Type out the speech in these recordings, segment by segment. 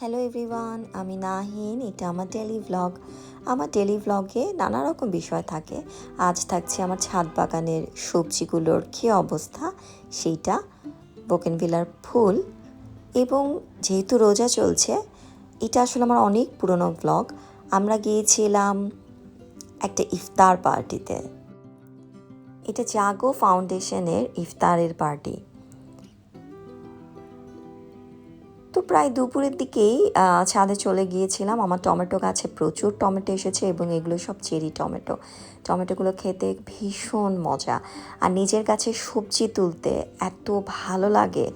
Hello everyone, আমি নাহিন। এটা আমার ডেলি ভ্লগ। আমার ডেলি ভ্লগে নানা রকম বিষয় থাকে। আজ থাকছে আমার ছাদ বাগানের সবজিগুলোর কী অবস্থা সেইটা, বোগেনভিলার ফুল, এবং যেহেতু রোজা চলছে, এটা আসলে আমার অনেক পুরনো ভ্লগ। আমরা গিয়েছিলাম একটা ইফতার পার্টিতে। এটা জাগো ফাউন্ডেশনের ইফতারের পার্টি। তো প্রায় দুপুরের দিকেই ছাদে চলে গিয়েছিলাম। আমার টমেটো গাছে প্রচুর টমেটো এসেছে এবং এগুলো সব চেরি টমেটো। টমেটোগুলো খেতে ভীষণ মজা, আর নিজের কাছে সবজি তুলতে এত ভালো লাগে,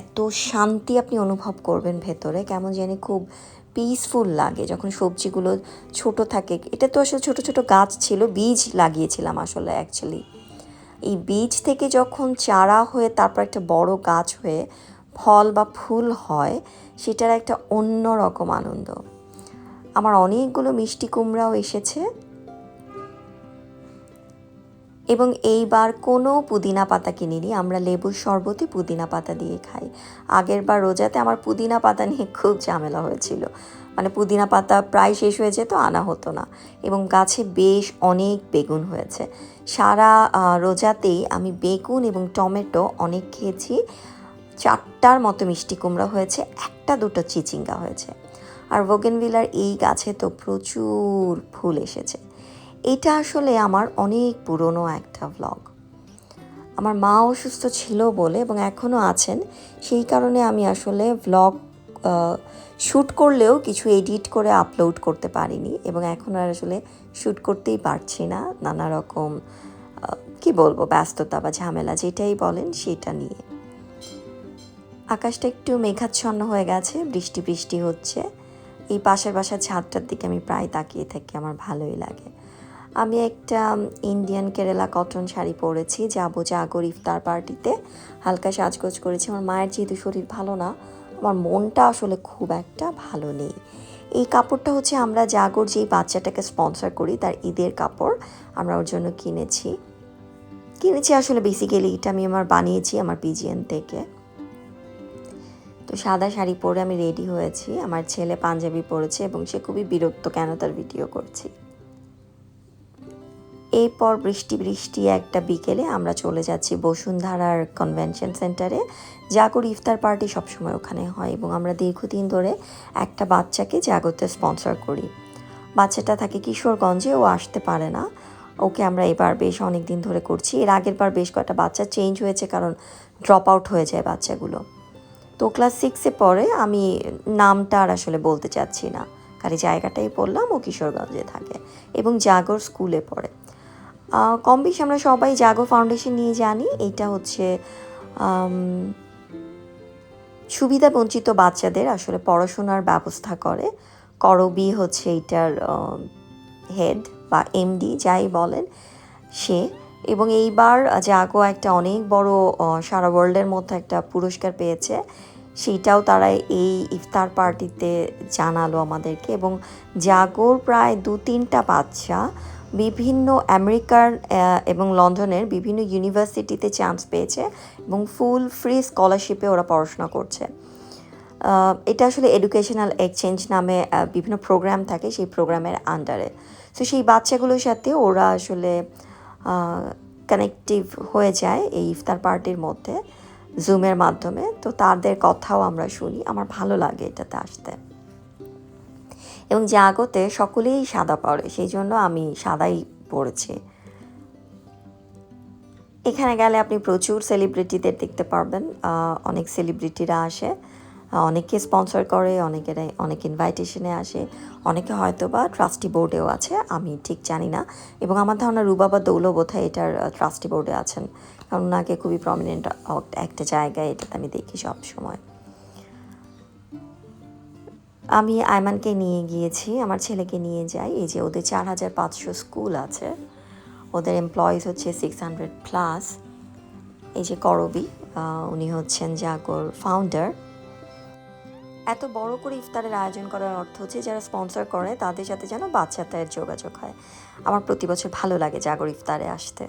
এত শান্তি আপনি অনুভব করবেন ভেতরে, কেমন জানি খুব পিসফুল লাগে যখন সবজিগুলো ছোট থাকে। এটা তো আসলে ছোট ছোট গাছ ছিল, বীজ লাগিয়েছিলাম আসলে অ্যাকচুয়ালি। এই বীজ থেকে যখন চারা হয়ে তারপর একটা বড় গাছ হয়ে ফল বা ফুল হয়, সেটার একটা অন্য রকম আনন্দ। আমার অনেকগুলো মিষ্টি কুমড়াও এসেছে, এবং এইবার কোনো পুদিনা পাতা কিনিনি। আমরা লেবুর শরবতে পুদিনা পাতা দিয়ে খাই। আগের বার রোজাতে আমার পুদিনা পাতা নিয়ে খুব ঝামেলা হয়েছিল, মানে পুদিনা পাতা প্রায় শেষ হয়ে যেত, আনা হতো না। এবং গাছে বেশ অনেক বেগুন হয়েছে। সারা রোজাতেই আমি বেগুন এবং টমেটো অনেক খেয়েছি। 4টার মতো মিষ্টি কুমড়া হয়েছে, 1-2টো চিচিঙ্গা হয়েছে। আর বোগেনভিলার এই গাছে তো প্রচুর ফুল এসেছে। এটা আসলে আমার অনেক পুরনো একটা ভ্লগ। আমার মা অসুস্থ ছিল বলে, এবং এখনও আছেন, সেই কারণে আমি আসলে ভ্লগ শ্যুট করলেও কিছু এডিট করে আপলোড করতে পারিনি, এবং এখন আর আসলে শ্যুট করতেই পারছি না, নানা রকম কি বলবো, ব্যস্ততা বা ঝামেলা যেটাই বলেন সেটা নিয়ে। আকাশটা একটু মেঘাচ্ছন্ন হয়ে গেছে, বৃষ্টি বৃষ্টি হচ্ছে। এই পাশের বাসার ছাদটার দিকে আমি প্রায় তাকিয়ে থাকি, আমার ভালোই লাগে। আমি একটা ইন্ডিয়ান কেরালা কটন শাড়ি পরেছি, যাবো জাগর ইফতার পার্টিতে। হালকা সাজগোজ করেছি। আমার মায়ের যেহেতু শরীর ভালো না, আমার মনটা আসলে খুব একটা ভালো নেই। এই কাপড়টা হচ্ছে আমরা জাগর যেই বাচ্চাটাকে স্পন্সর করি তার ঈদের কাপড়, আমরা ওর জন্য কিনেছি আসলে বেসিক্যালি এটা আমি বানিয়েছি আমার পিজিএন থেকে। তো সাদা শাড়ি পরে আমি রেডি হয়েছি। আমার ছেলে পাঞ্জাবি পরেছে এবং সে খুবই বিরক্ত কেন তার ভিডিও করছি। এরপর বৃষ্টি একটা বিকেলে আমরা চলে যাচ্ছি বসুন্ধরার কনভেনশন সেন্টারে। জাগর ইফতার পার্টি সবসময় ওখানে হয়, এবং আমরা দীর্ঘদিন ধরে একটা বাচ্চাকে জাগরতে স্পন্সর করি। বাচ্চাটা থাকে কিশোরগঞ্জে, ও আসতে পারে না। ওকে আমরা এবার বেশ অনেক দিন ধরে করছি। এর আগের বার বেশ কয়েকটা বাচ্চা চেঞ্জ হয়েছে, কারণ ড্রপ আউট হয়ে যায় বাচ্চাগুলো। তো ক্লাস 6-এ পড়ে, আমি নামটা আর আসলে বলতে চাচ্ছি না, খালি জায়গাটাই বললাম। ও কিশোরগঞ্জে থাকে এবং জাগর স্কুলে পড়ে। কম বেশি আমরা সবাই জাগো ফাউন্ডেশন নিয়ে জানি। এইটা হচ্ছে সুবিধা বঞ্চিত বাচ্চাদের আসলে পড়াশোনার ব্যবস্থা করে। করবি হচ্ছে এইটার হেড বা এমডি যাই বলেন সে। এবং এইবার জাগো একটা অনেক বড় সারা ওয়ার্ল্ডের মধ্যে একটা পুরস্কার পেয়েছে, সেইটাও তারা এই ইফতার পার্টিতে জানালো আমাদেরকে। এবং জাগোর প্রায় 2-3টা বাচ্চা বিভিন্ন আমেরিকার এবং লন্ডনের বিভিন্ন ইউনিভার্সিটিতে চান্স পেয়েছে, এবং ফুল ফ্রি স্কলারশিপে ওরা পড়াশোনা করছে। এটা আসলে এডুকেশনাল এক্সচেঞ্জ নামে বিভিন্ন প্রোগ্রাম থাকে, সেই প্রোগ্রামের আন্ডারে। তো সেই বাচ্চাগুলোর সাথে ওরা আসলে কানেক্টিভ হয়ে যায় এই ইফতার পার্টির মধ্যে জুমের মাধ্যমে। তো তাদের কথাও আমরা শুনি, আমার ভালো লাগে এটাতে আসতে। এবং জাগোতে সকলেই সাদা পরে, সেই জন্য আমি সাদাই পরেছি। এখানে গেলে আপনি প্রচুর সেলিব্রিটিদের দেখতে পারবেন। অনেক সেলিব্রিটিরা আসে, অনেকে স্পন্সর করে, অনেক ইনভাইটেশনে আসে, অনেকে হয়তো বা ট্রাস্টি বোর্ডেও আছে, আমি ঠিক জানি না। এবং আমার ধারণা রুবাবা দৌলো বোধহয় এটার ট্রাস্টি বোর্ডে আছেন, কারণ ওনাকে খুবই প্রমিনেন্ট একটা জায়গায় এটাতে আমি দেখি সব সময়। আমি আয়মানকে নিয়ে গিয়েছি, আমার ছেলেকে নিয়ে যাই। এই যে ওদের 4500 স্কুল আছে, ওদের এমপ্লয়িজ হচ্ছে 600+। এই যে করবি, উনি হচ্ছেন জাগোর ফাউন্ডার। এত বড় করে ইফতারের আয়োজন করার অর্থ হচ্ছে যারা স্পন্সর করে তাদের সাথে যেন বাচ্চাদের যোগাযোগ হয়। আমার প্রতি বছর ভালো লাগে জাগর ইফতারে আসতে।